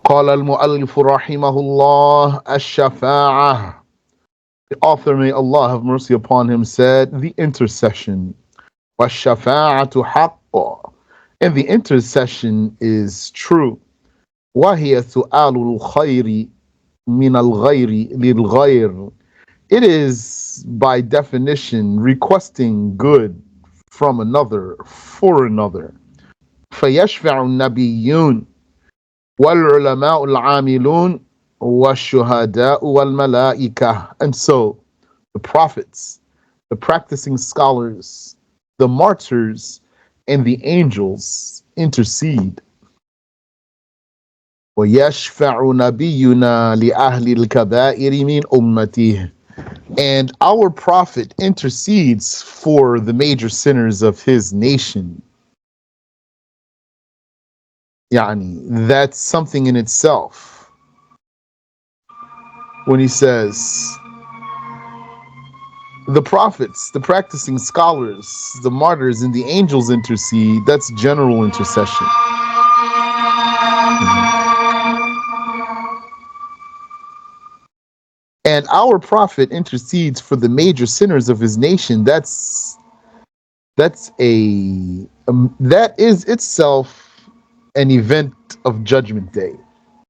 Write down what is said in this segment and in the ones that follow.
قال المؤلف رحمه الله الشفاعة. The author, may Allah have mercy upon him, said, the intercession. وَالشَّفَاعَةُ حَقٌّ. And the intercession is true. وَهِيَ سُؤَالُ الْخَيْرِ مِنَ الْغَيْرِ لِلْغَيْرِ. It is, by definition, requesting good from another for another. فَيَشْفَعُ النَّبِيُّونَ وَالْعُلَمَاءُ الْعَامِلُونَ وَالشُّهَدَاءُ وَالْمَلَائِكَةُ. And so, the prophets, the practicing scholars, the martyrs, and the angels intercede. وَيَشْفَعُ نَبِيُّنَا لِأَهْلِ الْكَبَائِرِ مِنْ أُمَّتِهِ. And our prophet intercedes for the major sinners of his nation. Yani, that's something in itself. When he says, the prophets, the practicing scholars, the martyrs, and the angels intercede, that's general intercession. And our prophet intercedes for the major sinners of his nation. That is itself an event of Judgment Day,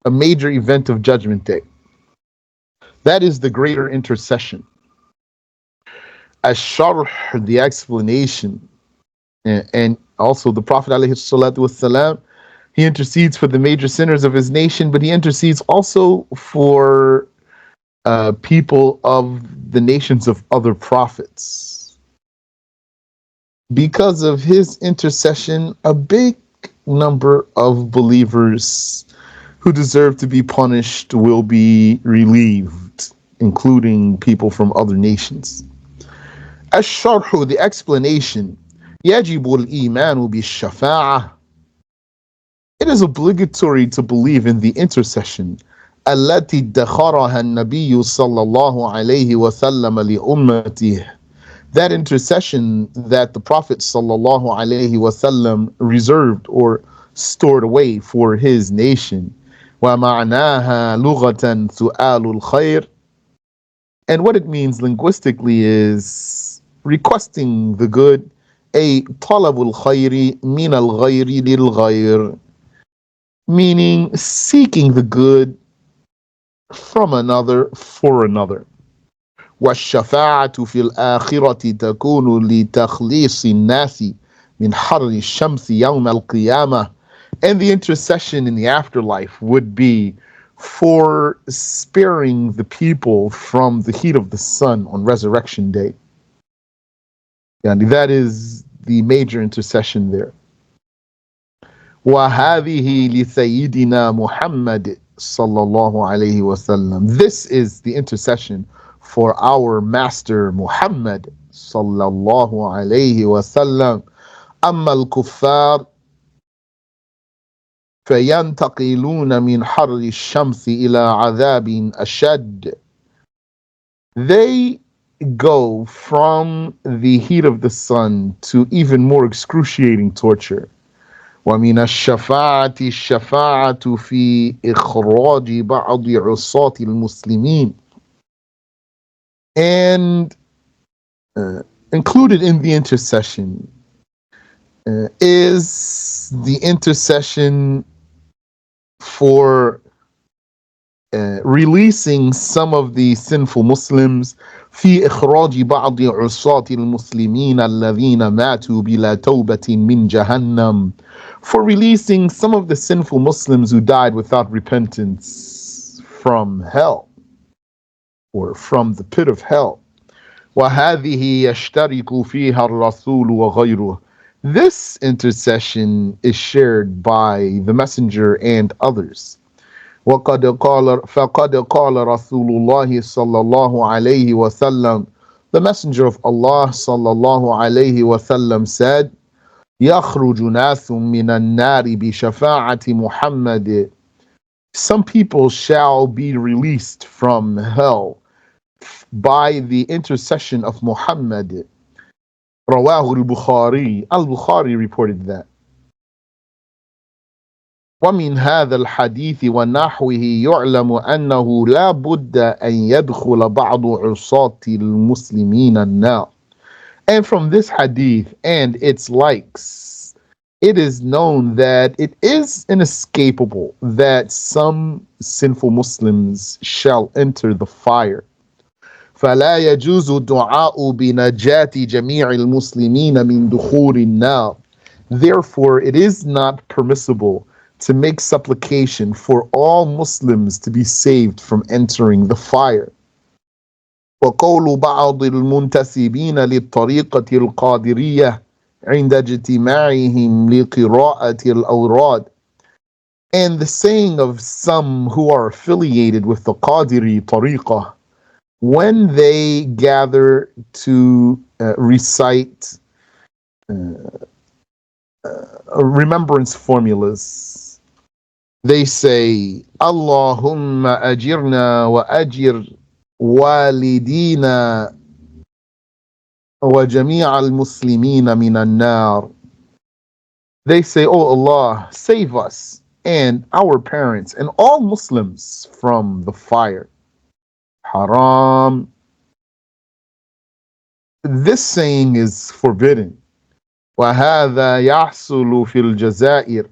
a major event of Judgment Day. That is the greater intercession. Ash-SharH, the explanation, and also the Prophet ﷺ, he intercedes for the major sinners of his nation, but he intercedes also for people of the nations of other prophets. Because of his intercession, a big number of believers who deserve to be punished will be relieved, including people from other nations. Ash-SharH, the explanation, يجب الإيمان بالشفاعة. It is obligatory to believe in the intercession. التي ادخرها النبي صلى الله عليه وسلم لأمته. That intercession that the Prophet sallallahu alaihi wasallam reserved or stored away for his nation. ومعناها لغة سؤال الخير. And what it means linguistically is requesting the good, a طلب الخير من الغير للغير, meaning seeking the good from another for another. والشفاعة في الآخرة تكون لتخليص الناس من حر الشمس يوم القيامة. And the intercession in the afterlife would be for sparing the people from the heat of the sun on resurrection day. And that is the major intercession there. وهذه لسيدنا محمد صلى الله عليه وسلم. This is the intercession for our master Muhammad صلى الله عليه وسلم. أما الكفار فينتقلون من حر الشمس إلى عذاب أشد. They go from the heat of the sun to even more excruciating torture. ومن الشفاعة الشفاعة في إخراج بعض عصاة المسلمين. And included in the intercession is the intercession for releasing some of the sinful Muslims في إخراج بعض عصاة المسلمين الذين ماتوا بلا توبة من جهنم, for releasing some of the sinful Muslims who died without repentance from hell, or from the pit of hell. وهذه يشترك فيها الرسول وغيره. This intercession is shared by the messenger and others. فقد قال رسول الله صلى الله عليه وسلم. The messenger of Allah صلى الله عليه وسلم said, يخرج ناس من النار بشفاعة محمد. Some people shall be released from hell by the intercession of Muhammad. رواه البخاري. Al-Bukhari reported that. ومن هذا الحديث ونحوه يعلم أنه لا بد أن يدخل بعض عصاة المسلمين النار. And from this hadith and its likes, it is known that it is inescapable that some sinful Muslims shall enter the fire. فلا يجوز الدعاء بنجاة جميع المسلمين من دخول النار. Therefore, it is not permissible to make supplication for all Muslims to be saved from entering the fire. وقول بعض المنتسبين للطريقة القادرية عند اجتماعهم لقراءة الأوراد. And the saying of some who are affiliated with the Qadiri tariqah when they gather to recite remembrance formulas, they say, Allahumma ajirna wa ajir walidina wa jami' al-muslimina min an-nar. They say, Oh Allah, save us and our parents and all Muslims from the fire. Haram. This saying is forbidden. وهذا يحصل في الجزائر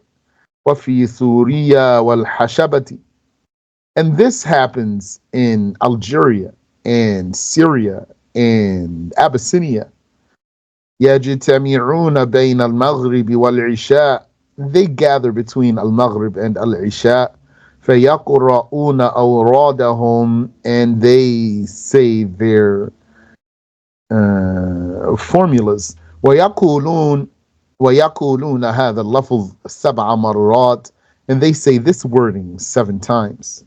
وفي سوريا والحشبة. And this happens in Algeria and Syria and Abyssinia. يجتمعون بين المغرب والعشاء. They gather between al-Maghrib and al-Isha. فيقرؤون أورادهم, and they say their formulas. ويقولون هذا اللفظ 7 مرات, and they say this wording 7 times.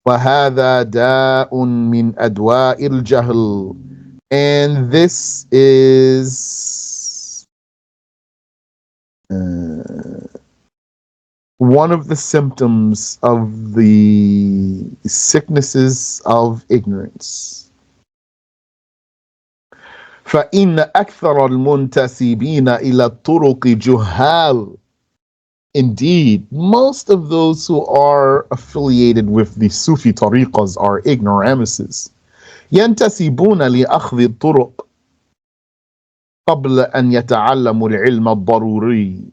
وهذا داء من أدواء الجهل, and this is one of the symptoms of the sicknesses of ignorance. فإن أكثر المنتسبين إلى الطرق جهال. Indeed, most of those who are affiliated with the Sufi tariqas are ignoramuses. ينتسبون لأخذ الطرق قبل أن يتعلموا العلم الضروري.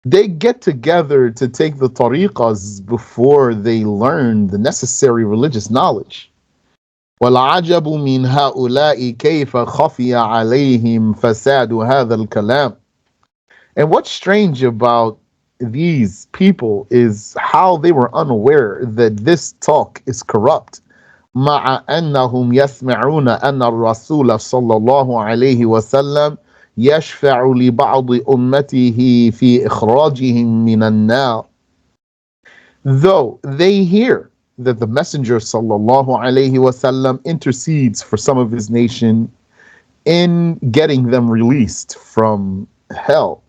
They get together to take the tariqas before they learn the necessary religious knowledge. والعجب من هؤلاء كيف خفي عليهم فساد هذا الكلام. And what's strange about these people is how they were unaware that this talk is corrupt. مع أنهم يسمعون أن الرسول صلى الله عليه وسلم يشفع لبعض أمته في إخراجهم من النار. Though they hear that the Messenger sallallahu alaihi wasallam intercedes for some of his nation in getting them released from hell.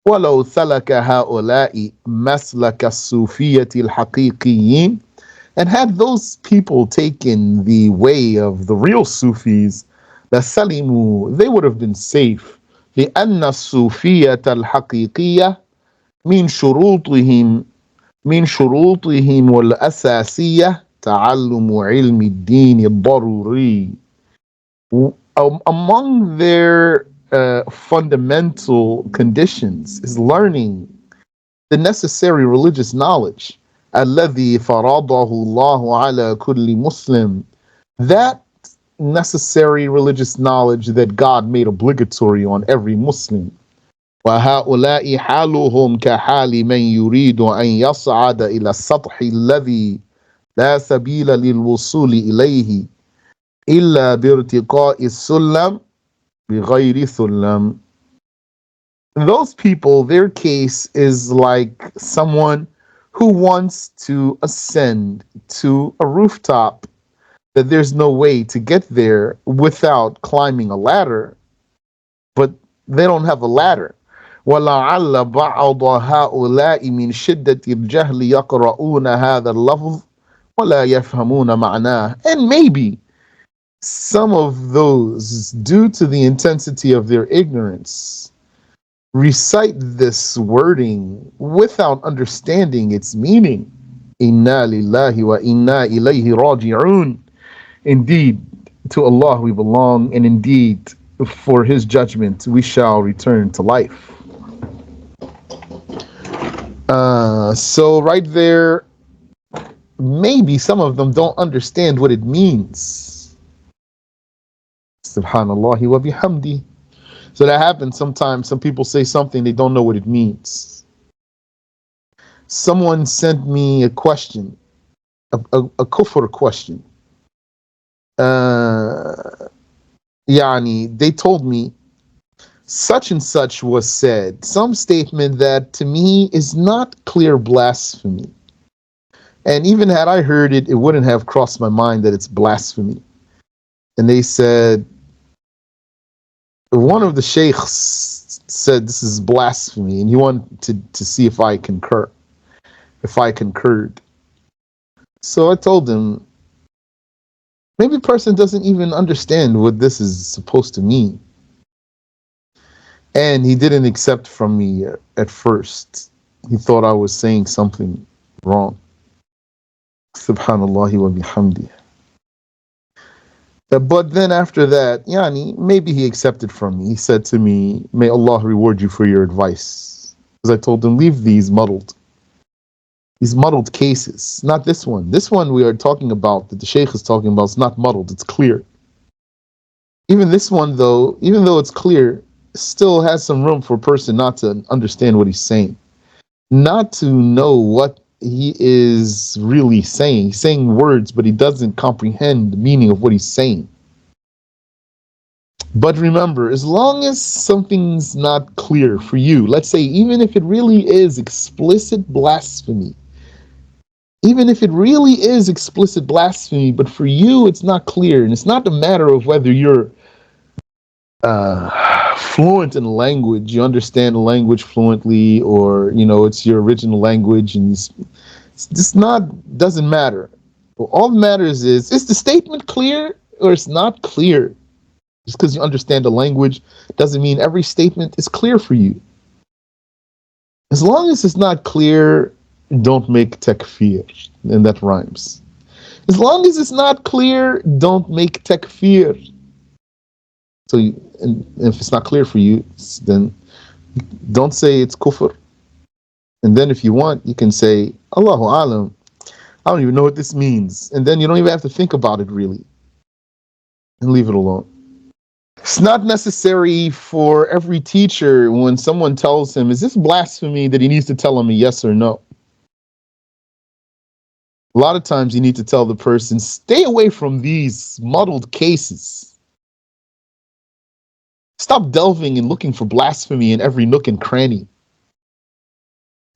ولو سلك هؤلاء مسلك الصوفية الحقيقيين. And had those people taken the way of the real Sufis, لسلموا, they would have been safe. لأن الصوفية الحقيقية من شروطهم الأساسية تعلم علم الدين الضروري. Among their fundamental conditions is learning the necessary religious knowledge. الذي فرضه الله على كل مسلم. That necessary religious knowledge that God made obligatory on every Muslim. وهؤلاء حالهم كحال من يريد أن يصعد إلى السطح الذي لا سبيل للوصول إليه إلا بارتقاء السلم بغير سلم. Those people, their case is like someone who wants to ascend to a rooftop that there's no way to get there without climbing a ladder, but they don't have a ladder. ولعل بعض هؤلاء من شدة الجهل يقرؤون هذا اللفظ ولا يفهمون معناه. And maybe some of those, due to the intensity of their ignorance, recite this wording without understanding its meaning. Inna lillahi wa inna ilayhi raji'un. Indeed, to Allah we belong, and indeed, for His judgment we shall return to life. So right there, maybe some of them don't understand what it means. Subhanallah wa bihamdi. So that happens sometimes. Some people say something, they don't know what it means. Someone sent me a question, a kufr question. They told me such and such was said, some statement that to me is not clear blasphemy. And even had I heard it, it wouldn't have crossed my mind that it's blasphemy. And they said, one of the sheikhs said this is blasphemy, and he wanted to see if I concurred. So I told him, maybe the person doesn't even understand what this is supposed to mean. And he didn't accept from me at first. He thought I was saying something wrong. Subhanallah wa bihamdi. But then after that, maybe he accepted from me. He said to me, may Allah reward you for your advice. Because I told him, leave these muddled cases. Not this one. This one we are talking about, that the Shaykh is talking about, is not muddled, it's clear. Even this one though, even though it's clear, still has some room for a person not to understand what he's saying. Not to know what he is really saying. He's saying words, but he doesn't comprehend the meaning of what he's saying. But remember, as long as something's not clear for you, let's say even if it really is explicit blasphemy, but for you it's not clear, and it's not a matter of whether you're fluent in language, you understand the language fluently, or it's your original language, and it's just doesn't matter. All that matters is the statement clear or it's not clear? Just because you understand the language doesn't mean every statement is clear for you. As long as it's not clear, don't make takfir, and that rhymes. As long as it's not clear, don't make takfir. So, and if it's not clear for you, then don't say it's kufr. And then if you want, you can say, Allahu alam, I don't even know what this means. And then you don't even have to think about it really. And leave it alone. It's not necessary for every teacher, when someone tells him, is this blasphemy, that he needs to tell him a yes or no. A lot of times you need to tell the person, stay away from these muddled cases. Stop delving and looking for blasphemy in every nook and cranny.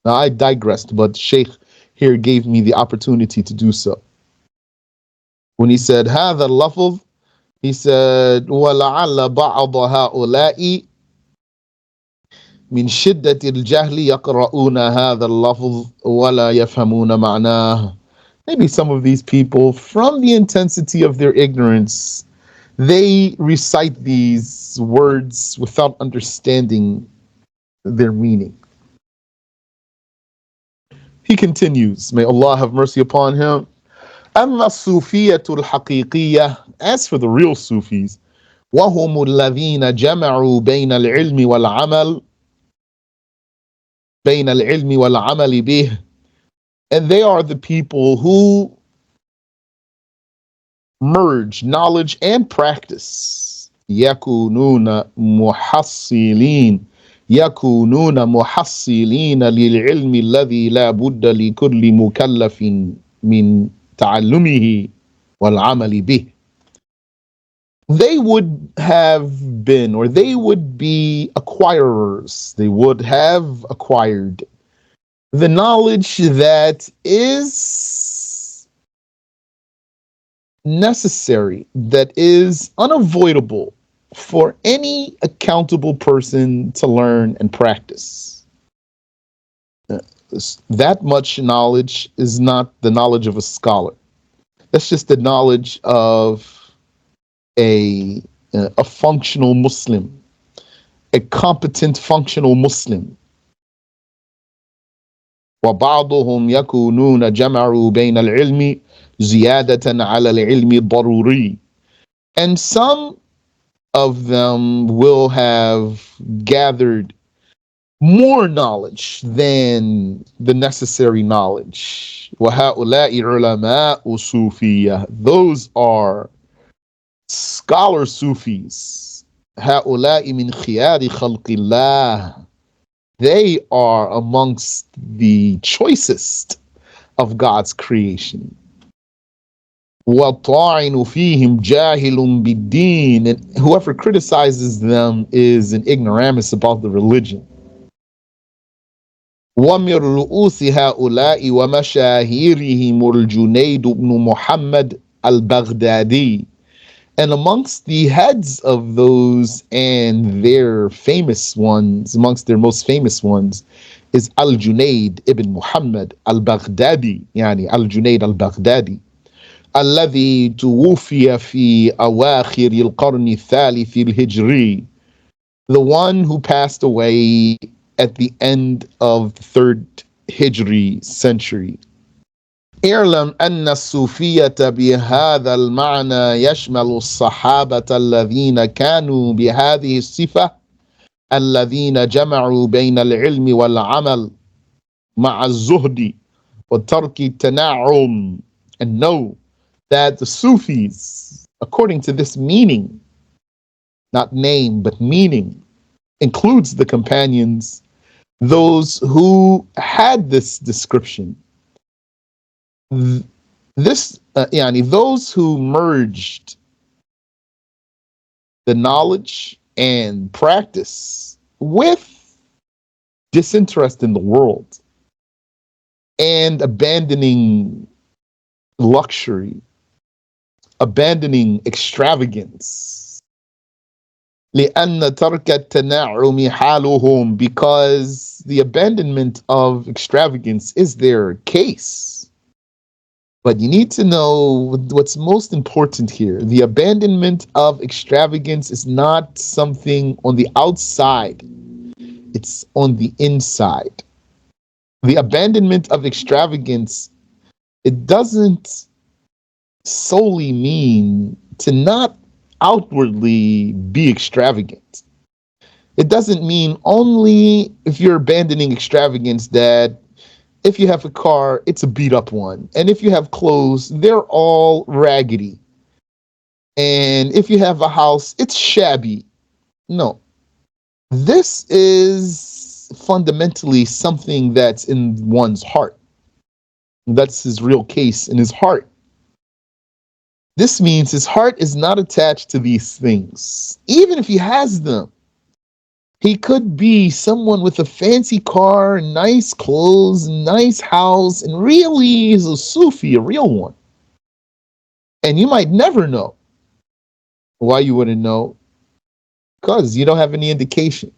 Now I digressed, but Shaykh here gave me the opportunity to do so. When he said, هذا اللفظ, he said, وَلَعَلَّ بَعْضَ هَؤُلَاءِ مِنْ شِدَّةِ الْجَهْلِ يَقْرَؤُونَ هَذَا اللَّفْظ وَلَا يَفْهَمُونَ مَعْنَاهُ. Maybe some of these people, from the intensity of their ignorance, they recite these words without understanding their meaning. He continues, may Allah have mercy upon him. أما الصوفية الحقيقية, as for the real Sufis, وهم الذين جمعوا بين العلم والعمل به, and they are the people who merge knowledge and practice. يكونون محصلين للعلم الذي لا بد لكل مكلف من تعلمه والعمل به. They would have been, or they would be acquirers. They would have acquired the knowledge that is necessary, that is unavoidable for any accountable person to learn and practice. That much knowledge is not the knowledge of a scholar. That's just the knowledge of a functional Muslim. a competent, functional Muslim. وبعضهم يكونون جمعوا بين العلم زيادة على العلم الضروري. And some of them will have gathered more knowledge than the necessary knowledge. وَهَؤُلَاءِ عُلَمَاءُ صُوفِيَّةٌ. Those are scholar Sufis. هَؤُلَاءِ مِنْ خِيَارِ خَلْقِ اللَّهِ. They are amongst the choicest of God's creation. وَالطَّاعِنُ فِيهِمْ جَاهِلٌ بِالدِّينِ. And whoever criticizes them is an ignoramus about the religion. وَمِنْ رُؤُوسِ هَؤُلَاءِ وَمَشَاهِيرِهِمُ الْجُنَيْدُ بْنُ مُحَمَّدٍ الْبَغْدَادِيُّ. And amongst the heads of those and their famous ones, amongst their most famous ones, is Al-Junayd ibn Muhammad al-Baghdadi, يعني Al-Junayd al-Baghdadi, الذي توفي في أواخر القرن الثالث الهجري, the one who passed away at the end of the third Hijri century. اعلم أن الصوفية بهذا المعنى يشمل الصحابة الذين كانوا بهذه الصفة الذين جمعوا بين العلم والعمل مع الزهد وترك التنعم. And know that the Sufis, according to this meaning, not name but meaning, includes the companions, those who had this description. Those who merged the knowledge and practice with disinterest in the world and abandoning luxury, abandoning extravagance. لأن ترك التنعم حالهم, because the abandonment of extravagance is their case. But you need to know what's most important here. The abandonment of extravagance is not something on the outside. It's on the inside. The abandonment of extravagance, it doesn't solely mean to not outwardly be extravagant. It doesn't mean only if you're abandoning extravagance that if you have a car, it's a beat up one. And if you have clothes, they're all raggedy. And if you have a house, it's shabby. No. This is fundamentally something that's in one's heart. That's his real case in his heart. This means his heart is not attached to these things, even if he has them. He could be someone with a fancy car, nice clothes, nice house, and really is a Sufi, a real one. And you might never know. Why you wouldn't know? Because you don't have any indication.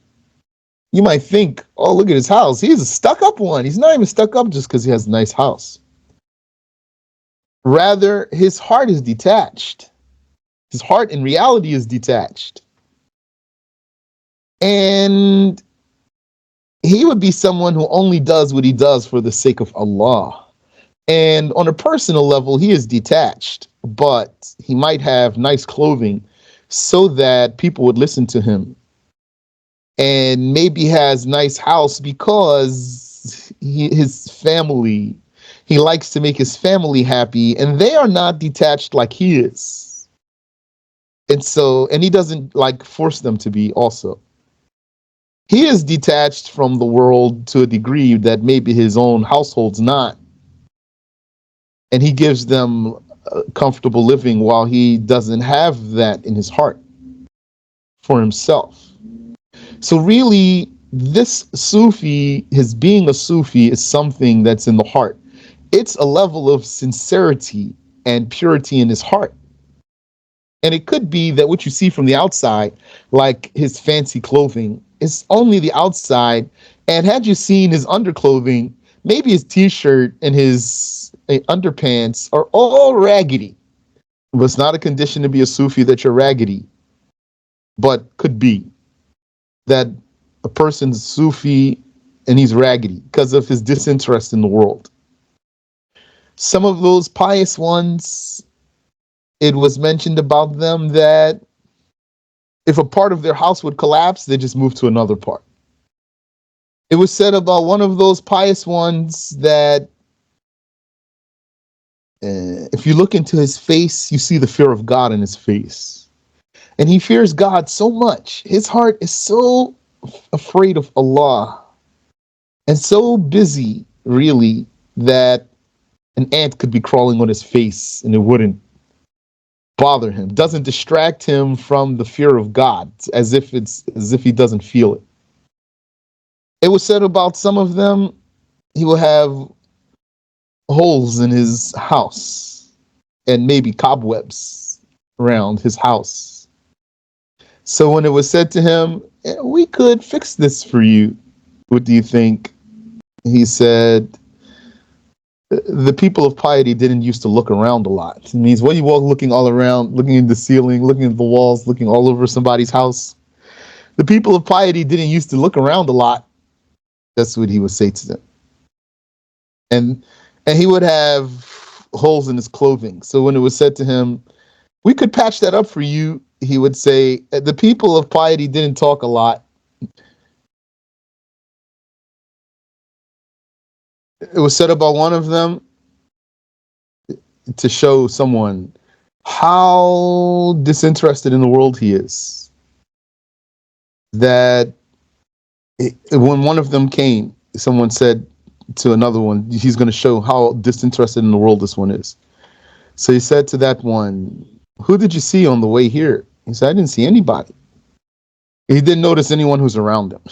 You might think, oh, look at his house. He's a stuck-up one. He's not even stuck up just because he has a nice house. Rather, his heart is detached. His heart in reality is detached. And he would be someone who only does what he does for the sake of Allah. And on a personal level, he is detached, but he might have nice clothing so that people would listen to him. And maybe has nice house because his family, he likes to make his family happy, and they are not detached like he is. And he doesn't like force them to be also. He is detached from the world to a degree that maybe his own household's not. And he gives them comfortable living while he doesn't have that in his heart for himself. So really, this Sufi, his being a Sufi, is something that's in the heart. It's a level of sincerity and purity in his heart. And it could be that what you see from the outside, like his fancy clothing, is only the outside. And had you seen his underclothing, maybe his t-shirt and his underpants are all raggedy. But it's not a condition to be a Sufi that you're raggedy, but could be. that a person's Sufi and he's raggedy because of his disinterest in the world. Some of those pious ones, it was mentioned about them that if a part of their house would collapse, they just move to another part. It was said about one of those pious ones that if you look into his face, you see the fear of God in his face. And he fears God so much. His heart is so afraid of Allah and so busy, really, that an ant could be crawling on his face and it wouldn't bother him. Doesn't distract him from the fear of God, as if he doesn't feel it. It was said about some of them, he will have holes in his house and maybe cobwebs around his house. So when it was said to him, we could fix this for you, what do you think? He said, the people of piety didn't used to look around a lot. It means when you walk looking all around, looking at the ceiling, looking at the walls, looking all over somebody's house, the people of piety didn't used to look around a lot. That's what he would say to them. And he would have holes in his clothing. So when it was said to him, we could patch that up for you, he would say, the people of piety didn't talk a lot. It was said about one of them, to show someone how disinterested in the world he is, that when one of them came, someone said to another one, he's going to show how disinterested in the world this one is. So he said to that one, who did you see on the way here? He said, I didn't see anybody. He didn't notice anyone who's around him.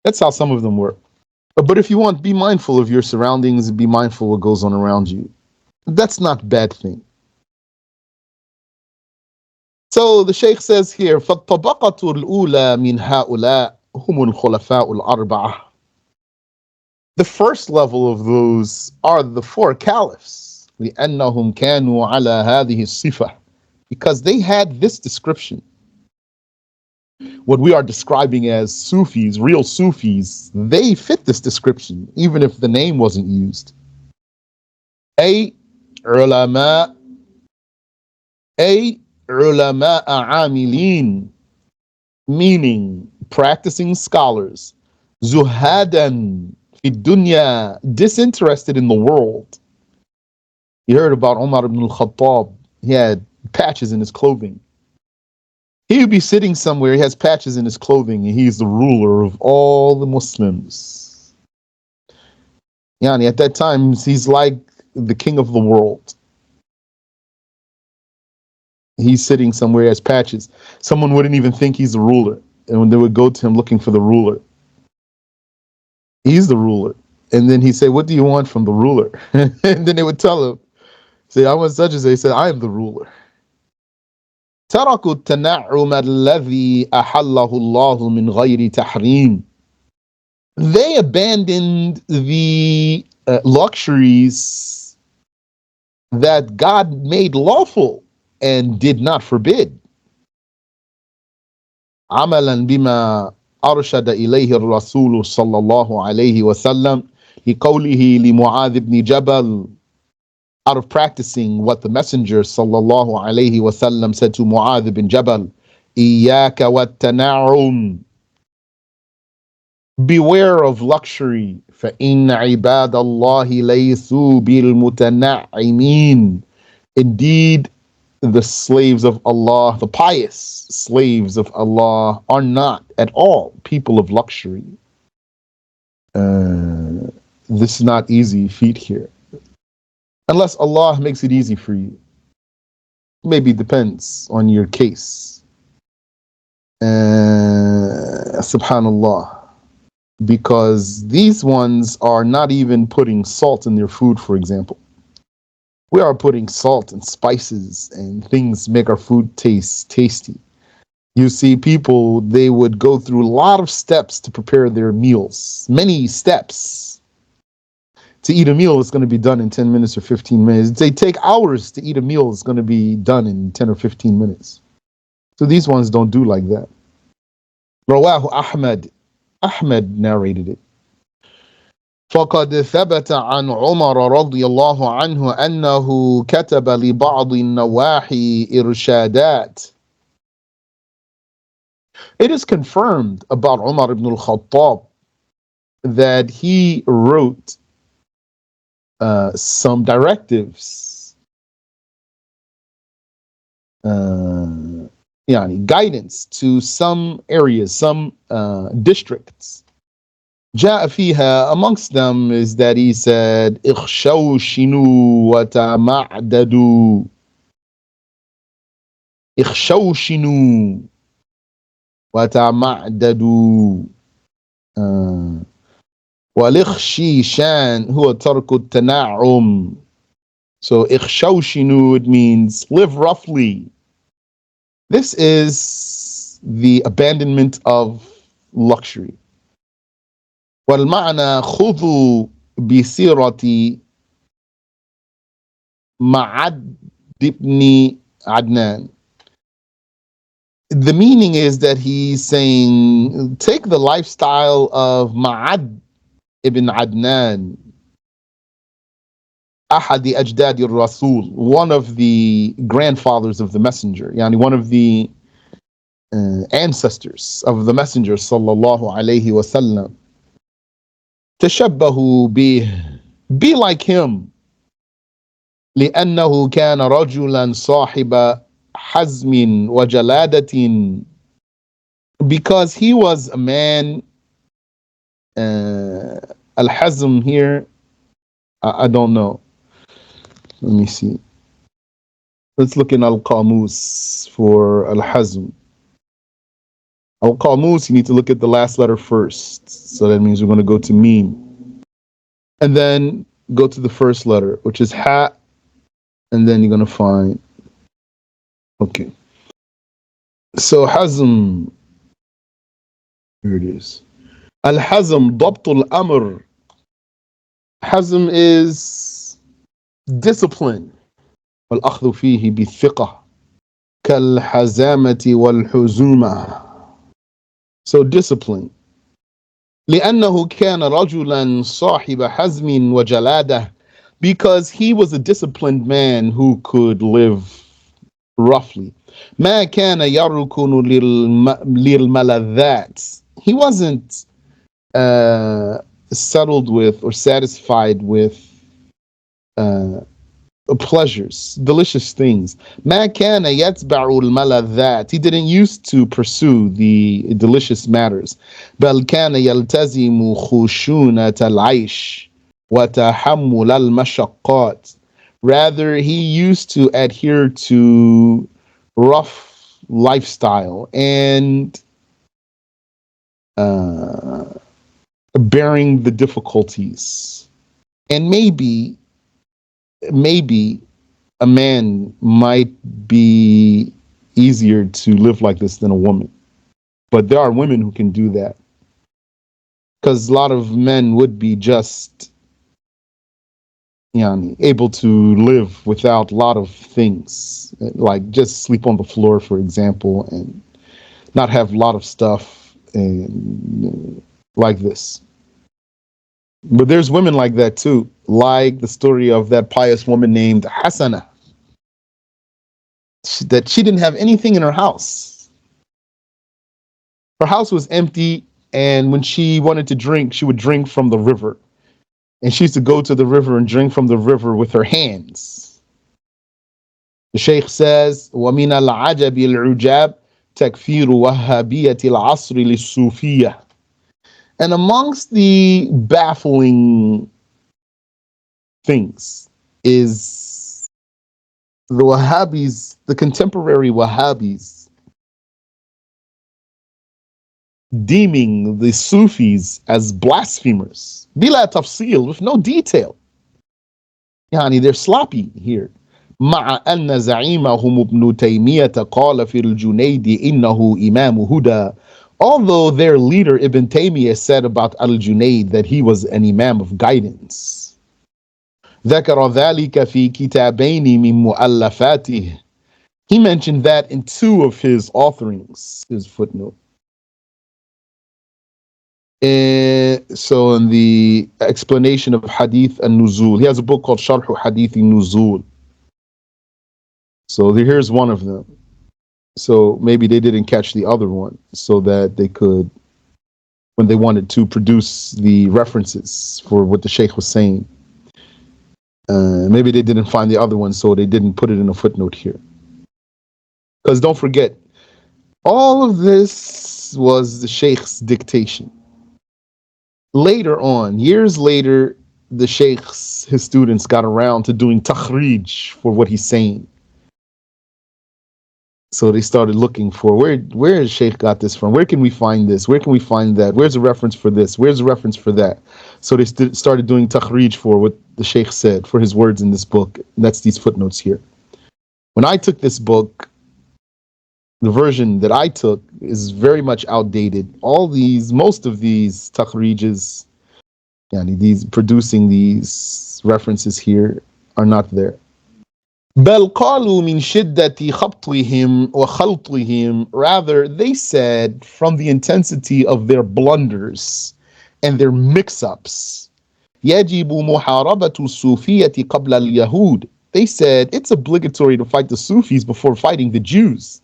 That's how some of them were. But if you want, be mindful of your surroundings, be mindful what goes on around you. That's not a bad thing. So the Shaykh says here, فَالطَّبَقَةُ الْأُولَى مِنْ هَؤُلَاءِ هُمُ الْخُلَفَاءُ الْأَرْبَعَةِ. The first level of those are the four caliphs, لِأَنَّهُمْ كَانُوا عَلَى هَذِهِ الصِّفَةِ, because they had this description. What we are describing as Sufis, real Sufis, they fit this description, even if the name wasn't used. أي علماء عاملين, meaning practicing scholars, zuhadan fi dunya, disinterested in the world. You heard about Umar ibn al-Khattab. He had patches in his clothing. He would be sitting somewhere, he has patches in his clothing, and he's the ruler of all the Muslims. Yani, at that time, he's like the king of the world. He's sitting somewhere, he has patches. Someone wouldn't even think he's the ruler. And when they would go to him looking for the ruler, he's the ruler. And then he'd say, what do you want from the ruler? And then they would tell him, say, I want such and such. He said, I am the ruler. تركوا التنعم الذي أحله الله من غير تحريم. They abandoned the luxuries that God made lawful and did not forbid. عملا بما أرشد إليه الرسول صلى الله عليه وسلم لقوله لمعاذ بن جبل, out of practicing what the Messenger sallallahu alaihi wasallam said to Mu'adh bin Jabal, إِيَّاكَ وَالتَّنَعُمْ, beware of luxury, فَإِنَّ عِبَادَ اللَّهِ لَيْسُوا بِالْمُتَنَعِمِينَ, indeed the slaves of Allah, the pious slaves of Allah, are not at all people of luxury. This is not easy feat here. Unless Allah makes it easy for you. Maybe it depends on your case. Subhanallah. Because these ones are not even putting salt in their food, for example. We are putting salt and spices and things make our food taste tasty. You see people, they would go through a lot of steps to prepare their meals. Many steps. To eat a meal is going to be done in 10 minutes or 15 minutes. They take hours to eat a meal is going to be done in 10 or 15 minutes. So these ones don't do like that. رواه أحمد. Ahmed narrated it. فقد ثبت عن عمر رضي الله عنه أنه كتب لبعض النواحي إرشادات. It is confirmed about Umar ibn al-Khattab that he wrote some directives, guidance to some areas, some districts. جاء فيها, amongst them is that he said اخشوشنوا وتمعددوا. اخشوشنوا وتمعددوا. والاخشيشان هو ترك التنعم. So اخشوشنوا, it means live roughly. This is the abandonment of luxury. والمعنى خذوا بسيرة معد ibn Adnan. The meaning is that he's saying, take the lifestyle of Ma'ad ibn Adnan, أحد أجداد الرسول, one of the grandfathers of the messenger, one of the ancestors of the messenger sallallahu alayhi wasallam. تشبهوا به, be like him. لأنه كان رجلا صاحب حزم وجلادة, because he was a man. Al-Hazm here, I don't know. Let me see. Let's look in Al-Qamus for Al-Hazm. Al-Qamus, you need to look at the last letter first. So that means we're going to go to Mim. And then go to the first letter, which is Ha. And then you're going to find. Okay. So Hazm. Here it is. Al-Hazm, ضبط الأمر. Hazm is discipline. والأخذ فيه بالثقة كالحزامة والحزومة. So discipline. لأنه كان رجلا صاحب حزم وجلادة, because he was a disciplined man who could live roughly. ما كان يركن للملذات. He wasn't settled with or satisfied with pleasures, delicious things. ما كان يتبع الملذات. He didn't used to pursue the delicious matters. بل كان يلتزم خشونة العيش وتحمل المشقات. Rather, he used to adhere to rough lifestyle and bearing the difficulties. And maybe a man might be easier to live like this than a woman. But there are women who can do that. Because a lot of men would be just able to live without a lot of things, like just sleep on the floor, for example, and not have a lot of stuff and like this. But there's women like that too, like the story of that pious woman named Hasana, that she didn't have anything in her house. Her house was empty, and when she wanted to drink, she would drink from the river. And she used to go to the river and drink from the river with her hands. The Shaykh says, وَمِنَ الْعَجَبِ الْعُجَابِ تَكْفِيرُ وَهَّابِيَّةِ الْعَصْرِ لِلصُّوفِيَّةِ. And amongst the baffling things is the Wahhabis, the contemporary Wahhabis, deeming the Sufis as blasphemers. Bila tafsil, with no detail. They're sloppy here. مع أن زعيمهم ابن تيمية قال في الجنيد إنه إمام هدى. Although their leader Ibn Taymiyyah said about Al-Junayd that he was an imam of guidance. ذكر ذلك في كتابين من مؤلفاته. He mentioned that in two of his authorings, his footnote. And so in the explanation of Hadith An-Nuzul, he has a book called Sharh Hadith An-Nuzul. So here's one of them. So maybe they didn't catch the other one, so that they could, when they wanted to produce the references for what the Shaykh was saying, maybe they didn't find the other one, so they didn't put it in a footnote here. Because don't forget, all of this was the Shaykh's dictation. Later on, years later, the Shaykh's, his students got around to doing takhrij for what he's saying. So they started looking for where has Shaykh got this from? Where can we find this? Where can we find that? Where's a reference for this? Where's a reference for that? So they started doing takhrij for what the Shaykh said, for his words in this book. That's these footnotes here. When I took this book, the version that I took is very much outdated. Most of these takhrijes, these producing these references here, are not there. بل قالوا من شدة خبطهم وخلطهم. Rather, they said from the intensity of their blunders and their mix-ups. يجب محاربة الصوفية قبل اليهود. They said it's obligatory to fight the Sufis before fighting the Jews.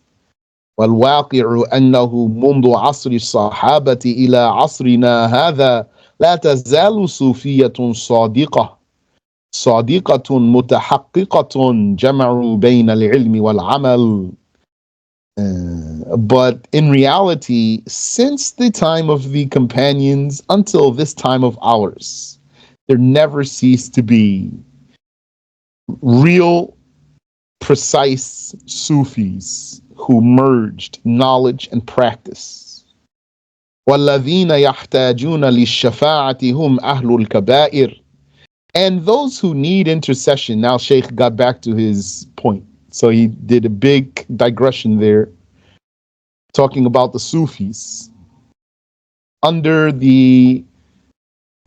والواقع أنه منذ عصر الصحابة إلى عصرنا هذا لا تزال صوفية صادقة متحققة جمعوا بين العلم والعمل. But in reality, since the time of the companions until this time of ours, there never ceased to be real, precise Sufis who merged knowledge and practice. وَالَّذِينَ يَحْتَاجُونَ لِلشَّفَاعَةِ هُمْ أَهْلُ الْكَبَائِرِ. And those who need intercession. Now Shaykh got back to his point. So he did a big digression there, talking about the Sufis under the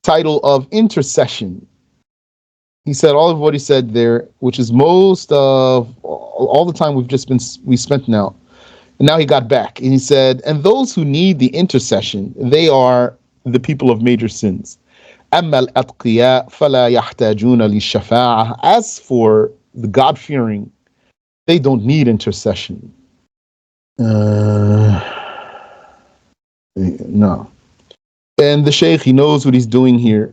title of intercession. He said all of what he said there, which is most of all the time we spent now. And now he got back and he said, and those who need the intercession, they are the people of major sins. أما الأتقياء فلا يحتاجون للشفاعة. As for the God-fearing, they don't need intercession. No. And the Shaykh, he knows what he's doing here.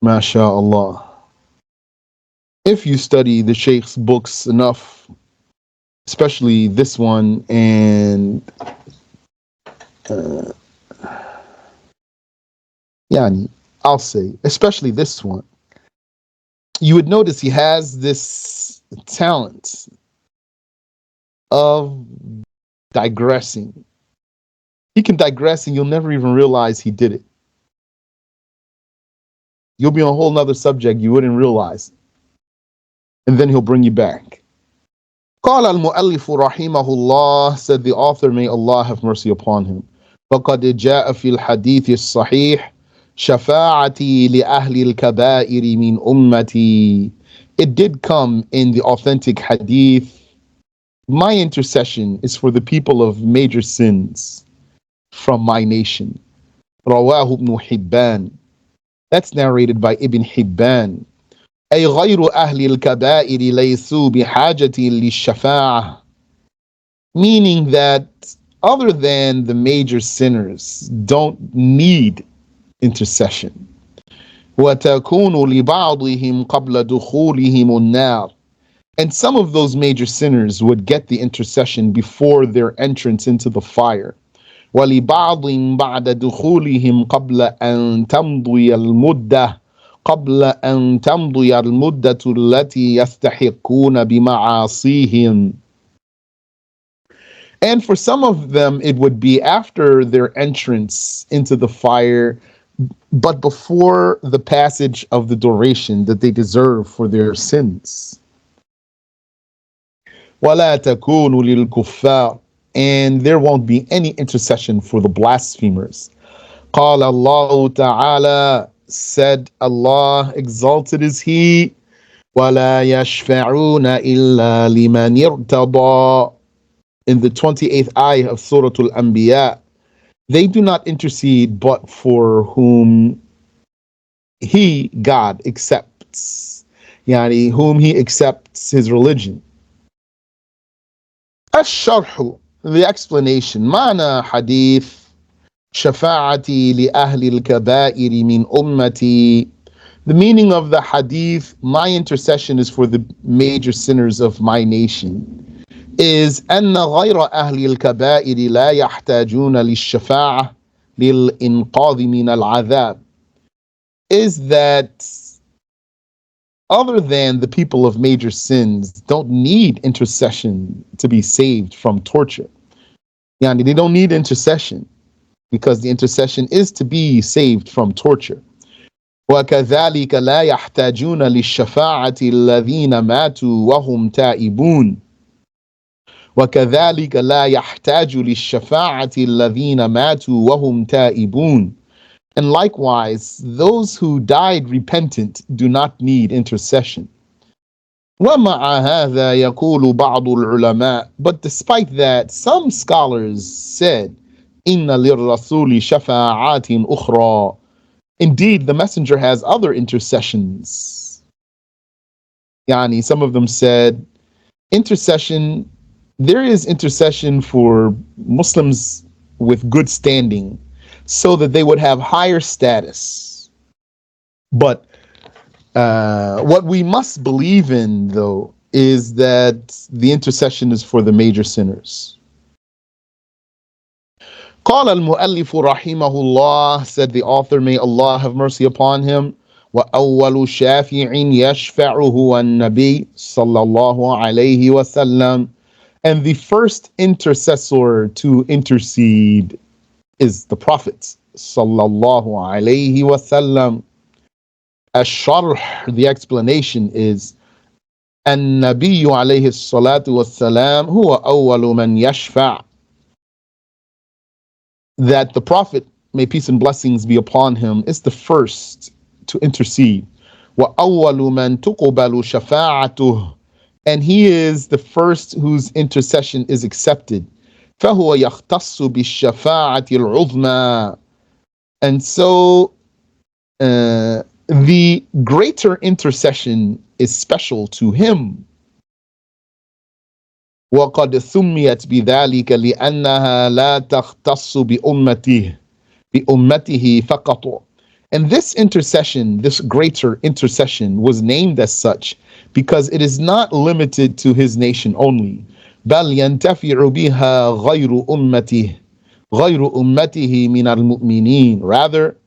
MashaAllah. If you study the Shaykh's books enough, especially this one and I'll say, especially this one, you would notice he has this talent of digressing. He can digress and you'll never even realize he did it. You'll be on a whole nother subject you wouldn't realize. And then he'll bring you back. قال المؤلف رحمه الله, said the author, may Allah have mercy upon him. فقد جاء في الحديث الصحيح شفاعتي لأهل الكبائر من أمتي. It did come in the authentic hadith, my intercession is for the people of major sins from my nation. رواه ابن حبان. That's narrated by Ibn Hibban. أي غير أهل الكبائر ليسوا بحاجة للشفاعة. Meaning that other than the major sinners don't need intercession. وتكون لبعضهم قبل دخولهم النار. And some of those major sinners would get the intercession before their entrance into the fire. ولبعض بعد دخولهم قبل أن تمضي المدة التي يستحقون بمعاصيهم. And for some of them, it would be after their entrance into the fire, but before the passage of the duration that they deserve for their sins. وَلَا تَكُونُ لِلْكُفَّارِ. And there won't be any intercession for the blasphemers. قَالَ اللَّهُ تَعَالَى, said Allah, exalted is He, وَلَا يَشْفَعُونَ إِلَّا لِمَنِ ارْتَضَى. In the 28th ayah of Surah Al-Anbiya, they do not intercede but for whom he, God, accepts. Yani, whom he accepts his religion. Ash-SharH, the explanation. Mana hadith شفاعتي لأهل الكبائر من أمتي. The meaning of the hadith, my intercession is for the major sinners of my nation, is أن غير أهل الكبائر لا يحتاجون للشفاعة للإنقاذ من العذاب. Is that other than the people of major sins don't need intercession to be saved from torture. Yani, they don't need intercession, because the intercession is to be saved from torture. وَكَذَلِكَ لَا يَحْتَاجُونَ لِلشَّفَاعَةِ الَّذِينَ مَاتُوا وَهُمْ تَائِبُونَ. وَكَذَلِكَ لَا يَحْتَاجُ لِلشَّفَاعَةِ الَّذِينَ مَاتُوا وَهُمْ تَائِبُونَ. And likewise, those who died repentant do not need intercession. وَمَعَ هَذَا يَقُولُ بَعْضُ الْعُلَمَاء. But despite that, some scholars said, إِنَّ لِلرَّسُولِ شَفَاعَاتٍ أُخْرَى. Indeed, the messenger has other intercessions. Yani, some of them said, intercession, there is intercession for Muslims with good standing, so that they would have higher status. But what we must believe in, though, is that the intercession is for the major sinners. قال المؤلف رحمه الله, said the author, may Allah have mercy upon him, وأول شافع يشفعه النبي صلى الله عليه وسلم. And the first intercessor to intercede is the Prophet sallallahu alayhi wasallam. Ash-SharH, the explanation is النبي عليه الصلاة والسلام هو أول من يشفع. That the Prophet, may peace and blessings be upon him, is the first to intercede. وَأَوَّلُ مَنْ تُقْبَلُ شَفَاعَتُهُ. And he is the first whose intercession is accepted. فَهُوَ يَخْتَصُّ بِالشَّفَاعَةِ الْعُظْمَى. And so the greater intercession is special to him. وَقَدْ ثُمِّيَتْ بِذَلِكَ لِأَنَّهَا لَا تَخْتَصُّ بِأُمَّتِهِ فَقَطُ. And this intercession, this greater intercession, was named as such because it is not limited to his nation only. بَلْ يَنْتَفِعُ بِهَا غَيْرُ أُمَّتِهِ مِنَ الْمُؤْمِنِينَ. Rather,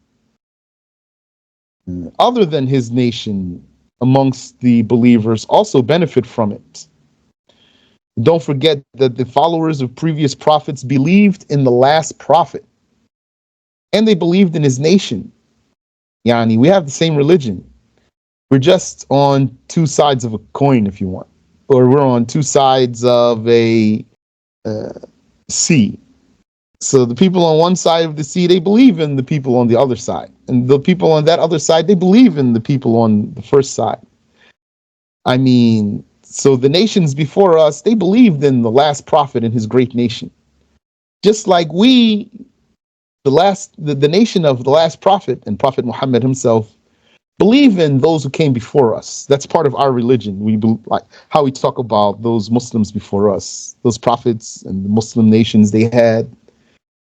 other than his nation amongst the believers also benefit from it. Don't forget that the followers of previous prophets believed in the last prophet, and they believed in his nation. Yani, we have the same religion. We're just on two sides of a coin, if you want, or we're on two sides of a sea. So the people on one side of the sea, they believe in the people on the other side, and the people on that other side, they believe in the people on the first side. I mean, so the nations before us, they believed in the last prophet and his great nation. Just like we, the nation of the last prophet and Prophet Muhammad himself, believe in those who came before us. That's part of our religion. We like how we talk about those Muslims before us, those prophets and the Muslim nations they had.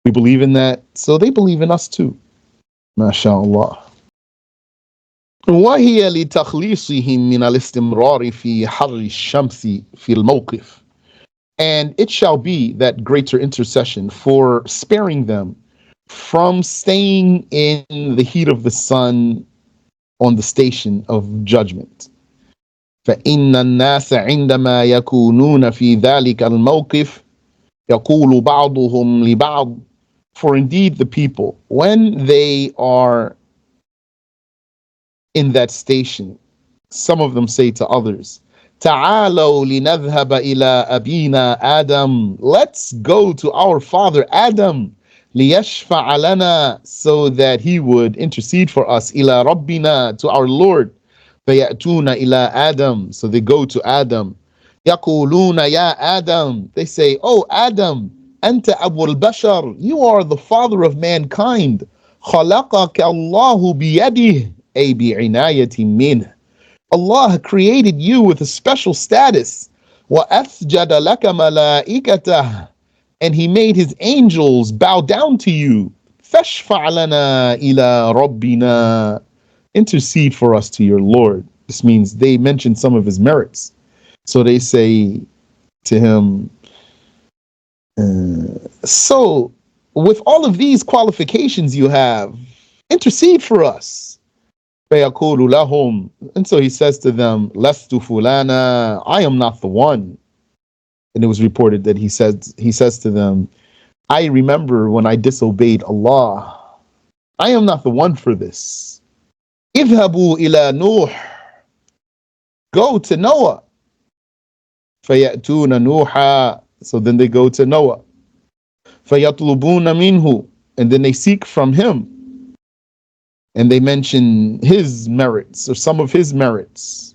We believe in that. So they believe in us too. MashaAllah. وهي لتخليصهم من الاستمرار في حر الشمس في الموقف. And it shall be that greater intercession for sparing them from staying in the heat of the sun on the station of judgment. فإن الناس عندما يكونون في ذلك الموقف يقول بعضهم لبعض. For indeed the people, when they are in that station, some of them say to others, تعالوا لنذهب إلى أبينا آدم. Let's go to our father Adam. ليشفع لنا, so that he would intercede for us. إلى ربنا, to our Lord. فيأتون إلى Adam, so they go to Adam. يقولون يا Adam, they say, oh Adam, أنت أبو البشر, you are the father of mankind. خلقك الله بيده, أي بعناية منه. Allah created you with a special status. وَأَسْجَدَ لَكَ مَلَائِكَتَهُ, and he made his angels bow down to you. فَاشْفَعْ لَنَا إِلَىٰ رَبِّنَا, intercede for us to your Lord. This means they mention some of his merits. So they say to him, so with all of these qualifications you have, intercede for us. فَيَقُولُ لَهُمْ, and so he says to them, لَسْتُ فُلَانًا, I am not the one. And it was reported that he says to them, I remember when I disobeyed Allah. I am not the one for this. اذهبوا إلى نوح, go to Noah. فَيَأْتُونَ نُوحًا, so then they go to Noah. فَيَطْلُبُونَ مِنْهُ, and then they seek from him. And they mention his merits or some of his merits.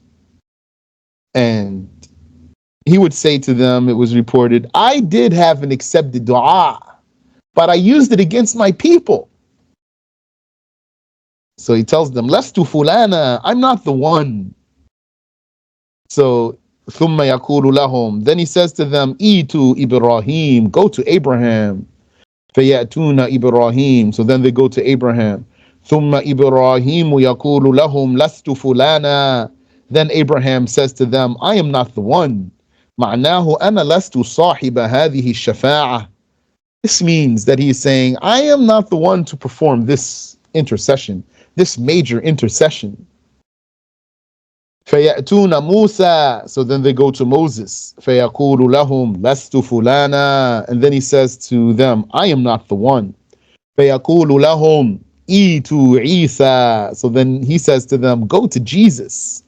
And he would say to them, it was reported, I did have an accepted dua, but I used it against my people. So he tells them, Lastu fulana, I'm not the one. So ثم يقول لهم, then he says to them, Itu Ibrahim, go to Abraham. فيأتون Ibrahim, so then they go to Abraham. ثم إبراهيم يقول لهم لست فلانا, then Abraham says to them, I am not the one. معناه أنا لست صاحب هذه الشفاعة. This means that he is saying, I am not the one to perform this intercession, this major intercession. فيأتون موسى, so then they go to Moses. فيقول لهم لست فلانا, and then he says to them, I am not the one. فيقول لهم إيتوا عيسى, so then he says to them, go to Jesus.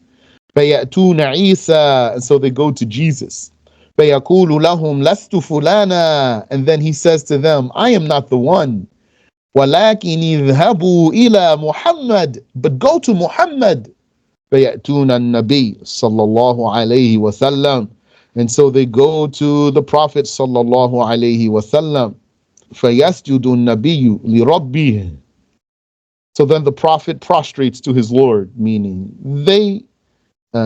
فيأتون عيسى, and so they go to Jesus. فيقول لهم لست فلانا, and then he says to them, I am not the one. ولكن اذهبوا إلى محمد, but go to Muhammad. فيأتون النبي صلى الله عليه وسلم, and so they go to the Prophet صلى الله عليه وسلم. فيسجد النبي لربه, so then the Prophet prostrates to his Lord, meaning they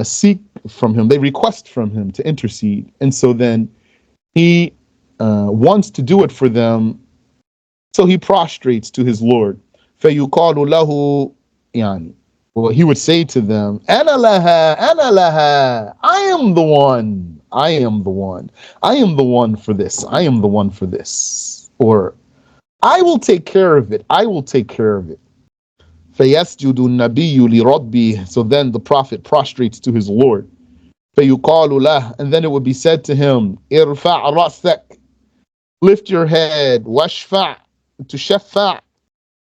seek from him, they request from him to intercede, and so then he wants to do it for them, so he prostrates to his Lord. فيقال له, يعني, well, he would say to them, أنا لها, أنا لها, I am the one, I am the one, I am the one for this, I am the one for this, or I will take care of it, I will take care of it. فيسجد النبي لربه, so then the Prophet prostrates to his Lord. فيقال له, and then it would be said to him, ارفع رأسك, lift your head, واشفع, to shafa',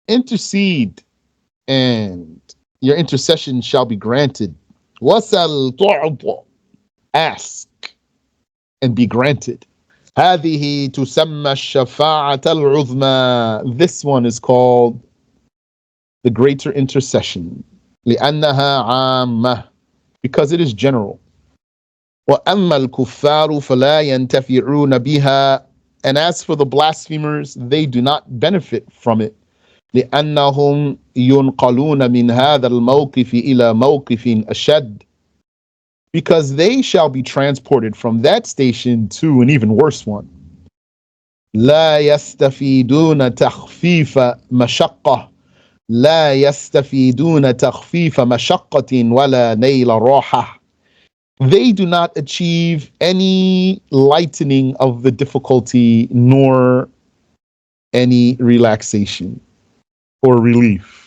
intercede, and your intercession shall be granted. وَسَلْ تُعْطَ, ask and be granted. هذه تسمى الشفاعة العظمى, this one is called the greater intercession. لأنها عامة, because it is general. وأما الكفار فلا ينتفعون بها, and as for the blasphemers, they do not benefit from it. لأنهم ينقلون من هذا الموقف إلى موقف أشد, because they shall be transported from that station to an even worse one. لا يستفيدون تخفيف مشقة, لا يستفيدون تخفيف مشقة ولا نيل راحة. They do not achieve any lightening of the difficulty nor any relaxation or relief.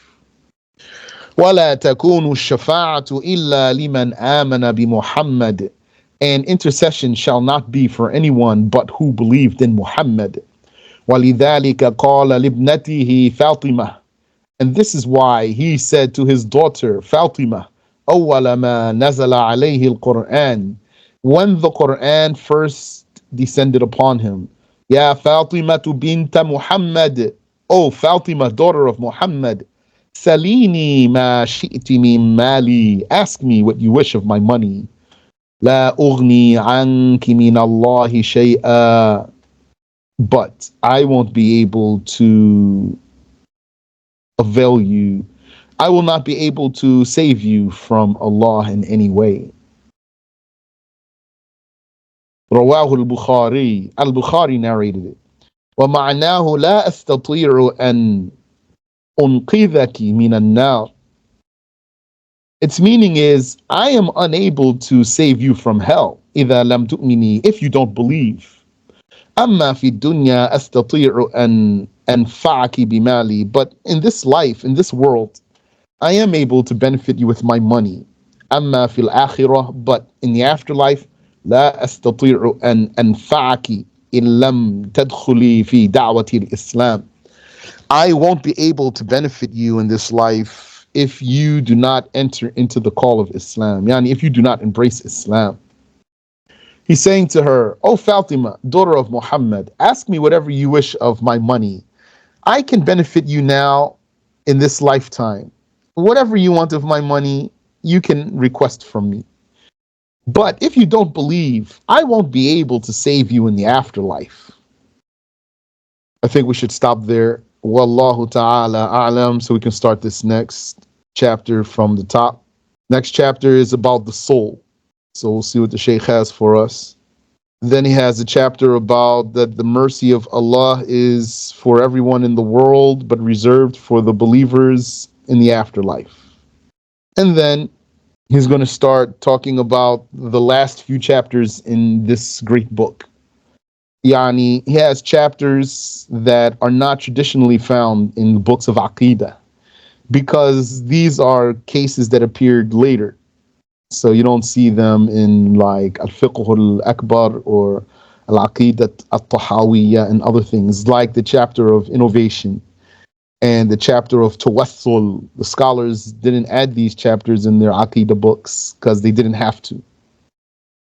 ولا تكون الشفاعة إلا لمن آمن بمحمد, and intercession shall not be for anyone but who believed in Muhammad. ولذلك قال لابنته فاطمة, and this is why he said to his daughter Fatima, أول ما نزل عليه القرآن, when the Quran first descended upon him, يا فاطمة بنت محمد, O Fatima, daughter of Muhammad, سليني ما شئت من مالي, ask me what you wish of my money. لا أغني عنك من الله شيئا, but I won't be able to avail you. I will not be able to save you from Allah in any way. رواه البخاري. Al-Bukhari narrated it. ومعناه لا أستطيع أن أنقذك من النار. Its meaning is, I am unable to save you from hell. إذا لم تؤمني, if you don't believe. أما في الدنيا أستطيع أن أنفعك بمالي. But in this life, in this world, I am able to benefit you with my money. أما في الآخرة, but in the afterlife, لا أستطيع أن أنفعك إن لم تدخلي في دعوة الإسلام. I won't be able to benefit you in this life if you do not enter into the call of Islam. Yani, if you do not embrace Islam. He's saying to her, "O Fatima, daughter of Muhammad, ask me whatever you wish of my money. I can benefit you now in this lifetime. Whatever you want of my money, you can request from me. But if you don't believe, I won't be able to save you in the afterlife." I think we should stop there. Wallahu ta'ala a'lam, so we can start this next chapter from the top. Next chapter is about the soul. So we'll see what the Shaykh has for us. Then he has a chapter about that the mercy of Allah is for everyone in the world, but reserved for the believers in the afterlife. And then he's going to start talking about the last few chapters in this great book. Yani, he has chapters that are not traditionally found in the books of aqidah, because these are cases that appeared later. So you don't see them in like Al-Fiqh Al-Akbar or Al-Aqidah Al-Tahawiyya and other things, like the chapter of innovation and the chapter of Tawassul. The scholars didn't add these chapters in their Aqidah books because they didn't have to.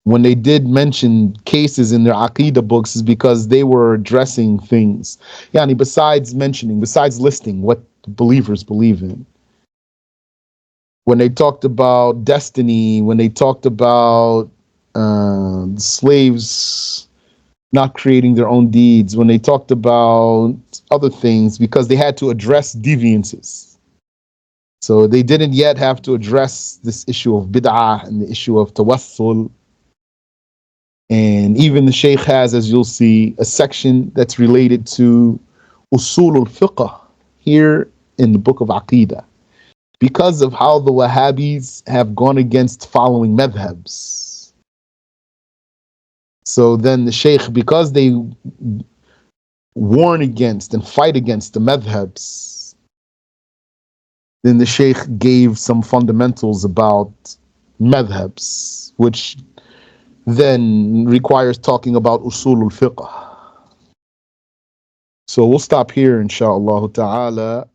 When they did mention cases in their Aqidah books, is because they were addressing things. Yani, besides listing what believers believe in. When they talked about destiny, when they talked about slaves not creating their own deeds, when they talked about other things, because they had to address deviances. So they didn't yet have to address this issue of bid'ah and the issue of tawassul. And even the Shaykh has, as you'll see, a section that's related to usul al-fiqh here in the book of Aqidah, because of how the Wahhabis have gone against following madhabs. So then the Shaykh, because they warn against and fight against the madhabs, then the Shaykh gave some fundamentals about madhabs, which then requires talking about usul al-fiqh. So we'll stop here, inshaAllah ta'ala.